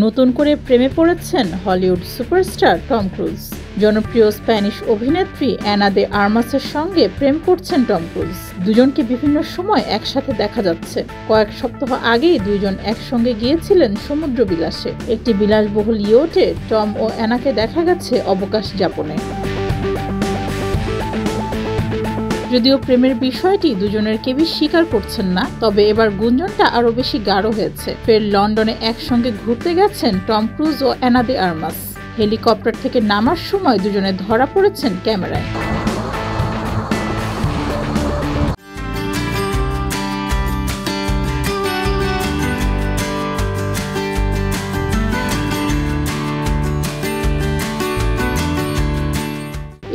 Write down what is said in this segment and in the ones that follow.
নতুন করে প্রেমে পড়েছেন হলিউড সুপারস্টার টম ক্রুজ। জনপ্রিয় স্প্যানিশ অভিনেত্রী অ্যানা দে আর্মাসের সঙ্গে প্রেম করছেন টম ক্রুজ। দুজনকে বিভিন্ন সময় একসাথে দেখা যাচ্ছে। কয়েক সপ্তাহ আগেই দুইজন একসঙ্গে গিয়েছিলেন সমুদ্র বিলাসে। একটি বিলাসবহুল ইয়টে টম ও অ্যানাকে দেখা গেছে অবকাশ যাপনে। যদিও প্রেমের বিষয়টি দুজনের কেউই স্বীকার করছেন না, তবে এবার গুঞ্জনটা আরো বেশি গাঢ় হয়েছে। ফের লন্ডনে একসঙ্গে ঘুরতে গেছেন টম ক্রুজ ও অ্যানা দে আর্মাস। হেলিকপ্টার থেকে নামার সময় দুজনে ধরা পড়েছেন ক্যামেরায়।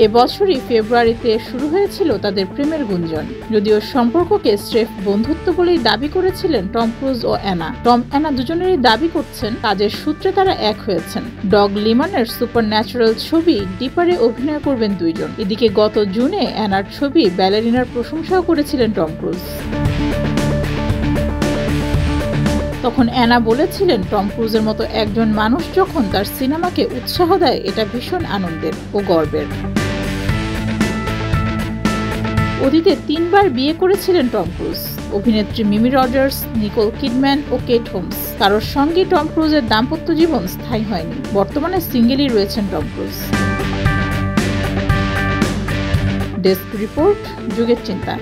এবছরই ফেব্রুয়ারিতে শুরু হয়েছিল তাদের প্রেমের গুঞ্জন। যদিও সম্পর্ককে স্রেফ বন্ধুত্ব বলেই দাবি করেছিলেন টম ক্রুজ ও অ্যানা। টম অ্যানা দুজনেরই দাবি করছেন কাজের সূত্রে তারা এক হয়েছেন। ডগ লিমনের সুপার ন্যাচারাল ছবি ডিপারে অভিনয় করবেন দুইজন। এদিকে গত জুনে অ্যানার ছবি ব্যালেরিনার প্রশংসাও করেছিলেন টম ক্রুজ। তখন অ্যানা বলেছিলেন, টম ক্রুজের মতো একজন মানুষ যখন তার সিনেমাকে উৎসাহ দেয়, এটা ভীষণ আনন্দের ও গর্বের। অতীতে 3 বার বিয়ে করেছিলেন টম ক্রুজ। অভিনেত্রী মিমি রজার্স, নিকোল কিডম্যান ও কেট হোমস। কারোর সঙ্গে টম ক্রুজের দাম্পত্য জীবন স্থায়ী হয়নি। বর্তমানে সিঙ্গেলই রয়েছেন টম ক্রুজ। ডেস্ক রিপোর্ট, যুগের চিন্তা।